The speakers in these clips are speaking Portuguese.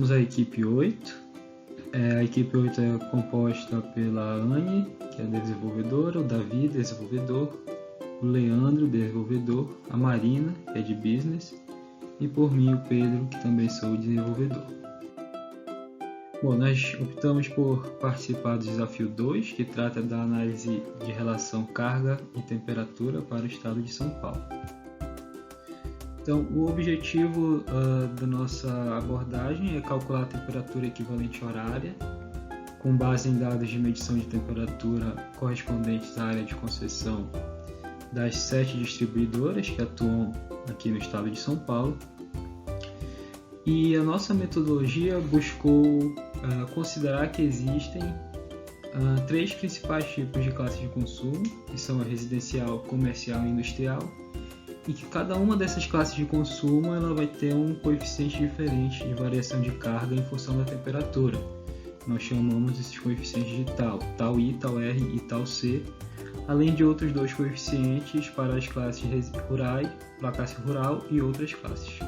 Temos a equipe 8. A equipe 8 é composta pela Anne, que é desenvolvedora, o Davi, desenvolvedor, o Leandro, desenvolvedor, a Marina, que é de business, e por mim, o Pedro, que também sou desenvolvedor. Bom, nós optamos por participar do desafio 2, que trata da análise de relação carga e temperatura para o estado de São Paulo. Então, o objetivo da nossa abordagem é calcular a temperatura equivalente horária, com base em dados de medição de temperatura correspondentes à área de concessão das 7 distribuidoras que atuam aqui no estado de São Paulo. E a nossa metodologia buscou considerar que existem 3 principais tipos de classes de consumo, que são a residencial, comercial e industrial, e que cada uma dessas classes de consumo ela vai ter um coeficiente diferente de variação de carga em função da temperatura. Nós chamamos esses coeficientes de tal I, tal R e tal C, além de outros 2 coeficientes para as classes rurais, para a classe rural e outras classes.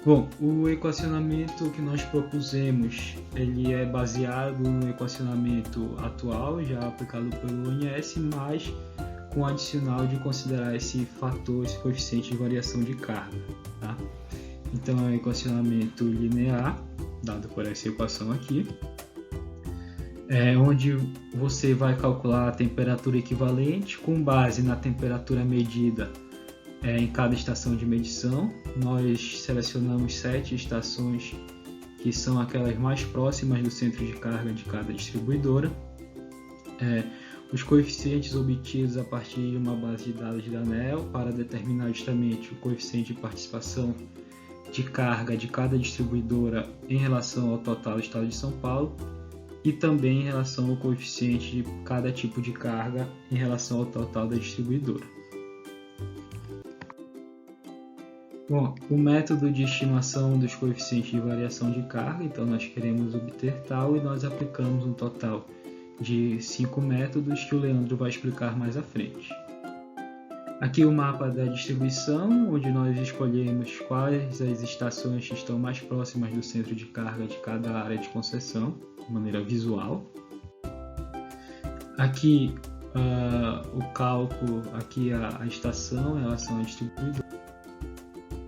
Bom, o equacionamento que nós propusemos, ele é baseado no equacionamento atual, já aplicado pelo ONS, mas com adicional de considerar esse fator, esse coeficiente de variação de carga. Tá? Então é um equacionamento linear, dado por essa equação aqui, onde você vai calcular a temperatura equivalente com base na temperatura medida em cada estação de medição. Nós selecionamos 7 estações que são aquelas mais próximas do centro de carga de cada distribuidora. Os coeficientes obtidos a partir de uma base de dados da ANEEL para determinar justamente o coeficiente de participação de carga de cada distribuidora em relação ao total do estado de São Paulo e também em relação ao coeficiente de cada tipo de carga em relação ao total da distribuidora. Bom, o método de estimação dos coeficientes de variação de carga, então nós queremos obter tal e nós aplicamos um total de 5 métodos que o Leandro vai explicar mais à frente. Aqui o mapa da distribuição, onde nós escolhemos quais as estações que estão mais próximas do centro de carga de cada área de concessão, de maneira visual. Aqui o cálculo, aqui a estação em relação à distribuidora.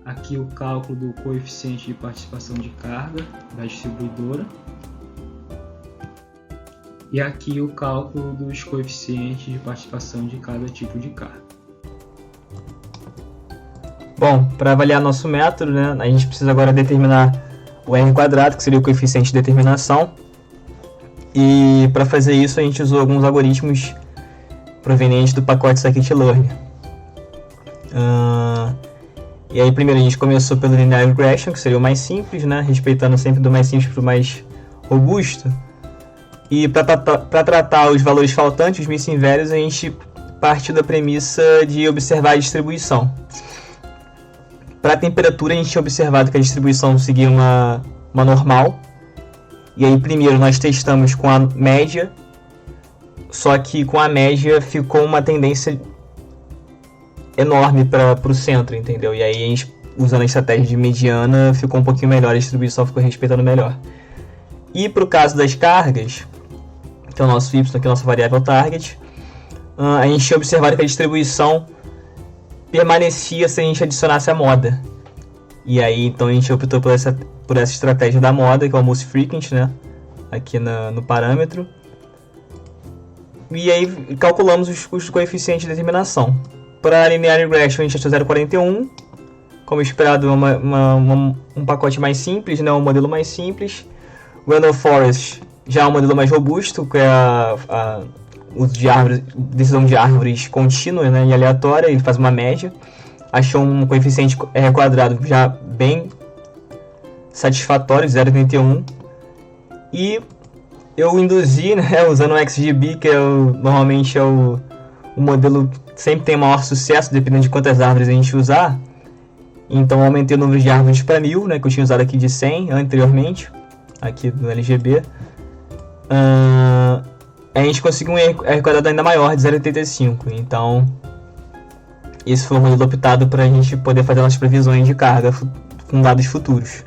Aqui o cálculo do coeficiente de participação de carga da distribuidora. E aqui o cálculo dos coeficientes de participação de cada tipo de carga. Bom, para avaliar nosso método, né, a gente precisa agora determinar o R², que seria o coeficiente de determinação. E para fazer isso a gente usou alguns algoritmos provenientes do pacote Scikit-Learn. E aí primeiro a gente começou pelo Linear Regression, que seria o mais simples, né, respeitando sempre do mais simples para o mais robusto. E para tratar os valores faltantes, os missing values, a gente partiu da premissa de observar a distribuição. Para a temperatura, a gente tinha observado que a distribuição seguia uma normal. E aí primeiro nós testamos com a média, só que com a média ficou uma tendência enorme para o centro, entendeu? E aí a gente, usando a estratégia de mediana, ficou um pouquinho melhor, a distribuição ficou respeitando melhor. E para o caso das cargas, que é o nosso y, que é a nossa variável target, a gente tinha observado que a distribuição permanecia se a gente adicionasse a moda. E aí então a gente optou por essa estratégia da moda, que é o most frequent, né, aqui no parâmetro. E aí calculamos os coeficientes de determinação. Para a Linear Regression a gente achou 0,41. Como esperado, um pacote mais simples, né, um modelo mais simples. Random Forest já é um modelo mais robusto, que é uso de decisão de árvores contínua, né, e aleatória, ele faz uma média. Achou um coeficiente R² já bem satisfatório, 0,81. E eu induzi, né, usando o XGB, que normalmente é o modelo que sempre tem maior sucesso, dependendo de quantas árvores a gente usar. Então eu aumentei o número de árvores para 1000, né, que eu tinha usado aqui de 100 anteriormente, aqui no LGB. A gente conseguiu um R² ainda maior, de 0,85. Então esse foi o modelo optado para a gente poder fazer nossas previsões de carga com dados futuros.